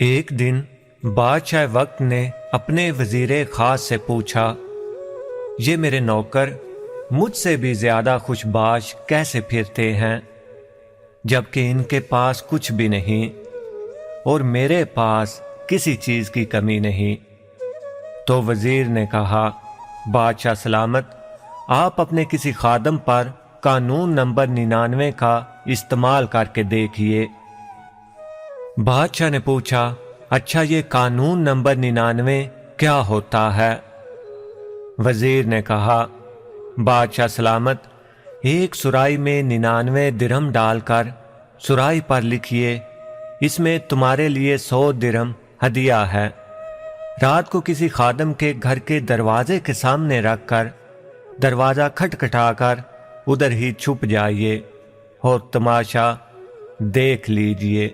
ایک دن بادشاہ وقت نے اپنے وزیر خاص سے پوچھا، یہ میرے نوکر مجھ سے بھی زیادہ خوش باش کیسے پھرتے ہیں جبکہ ان کے پاس کچھ بھی نہیں اور میرے پاس کسی چیز کی کمی نہیں؟ تو وزیر نے کہا، بادشاہ سلامت، آپ اپنے کسی خادم پر قانون نمبر 99 کا استعمال کر کے دیکھیے۔ بادشاہ نے پوچھا، اچھا یہ قانون نمبر 99 کیا ہوتا ہے؟ وزیر نے کہا، بادشاہ سلامت، ایک سرائی میں 99 درہم ڈال کر سرائی پر لکھیے، اس میں تمہارے لیے 100 درہم ہدیہ ہے۔ رات کو کسی خادم کے گھر کے دروازے کے سامنے رکھ کر دروازہ کھٹکھٹا کر ادھر ہی چھپ جائیے اور تماشا دیکھ لیجئے۔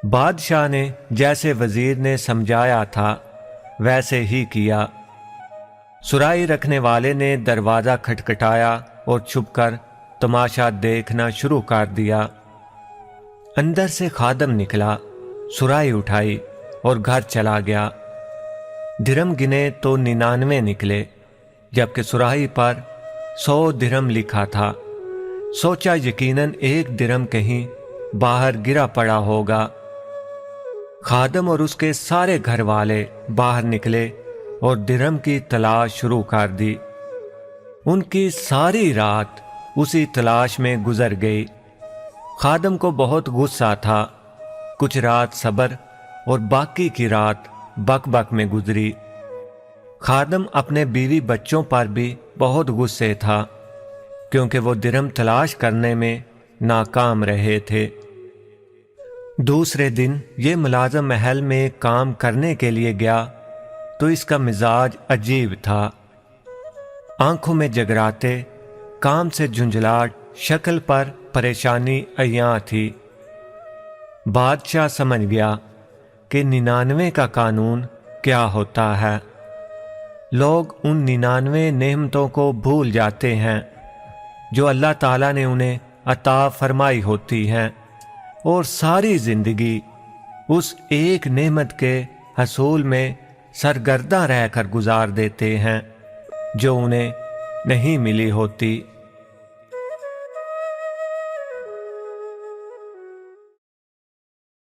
بادشاہ نے جیسے وزیر نے سمجھایا تھا ویسے ہی کیا۔ سرائی رکھنے والے نے دروازہ کھٹکھٹایا اور چھپ کر تماشا دیکھنا شروع کر دیا۔ اندر سے خادم نکلا، سرائی اٹھائی اور گھر چلا گیا۔ درہم گنے تو 99 نکلے، جبکہ سرائی پر 100 درہم لکھا تھا۔ سوچا یقیناً ایک درہم کہیں باہر گرا پڑا ہوگا۔ خادم اور اس کے سارے گھر والے باہر نکلے اور درہم کی تلاش شروع کر دی۔ ان کی ساری رات اسی تلاش میں گزر گئی۔ خادم کو بہت غصہ تھا، کچھ رات صبر اور باقی کی رات بک بک میں گزری۔ خادم اپنے بیوی بچوں پر بھی بہت غصے تھا، کیونکہ وہ درہم تلاش کرنے میں ناکام رہے تھے۔ دوسرے دن یہ ملازم محل میں کام کرنے کے لیے گیا تو اس کا مزاج عجیب تھا۔ آنکھوں میں جگراتے، کام سے جھنجھلاہٹ، شکل پر پریشانی عیاں تھی۔ بادشاہ سمجھ گیا کہ 99 کا قانون کیا ہوتا ہے۔ لوگ ان 99 نعمتوں کو بھول جاتے ہیں جو اللہ تعالیٰ نے انہیں عطا فرمائی ہوتی ہیں، اور ساری زندگی اس ایک نعمت کے حصول میں سرگرداں رہ کر گزار دیتے ہیں جو انہیں نہیں ملی ہوتی۔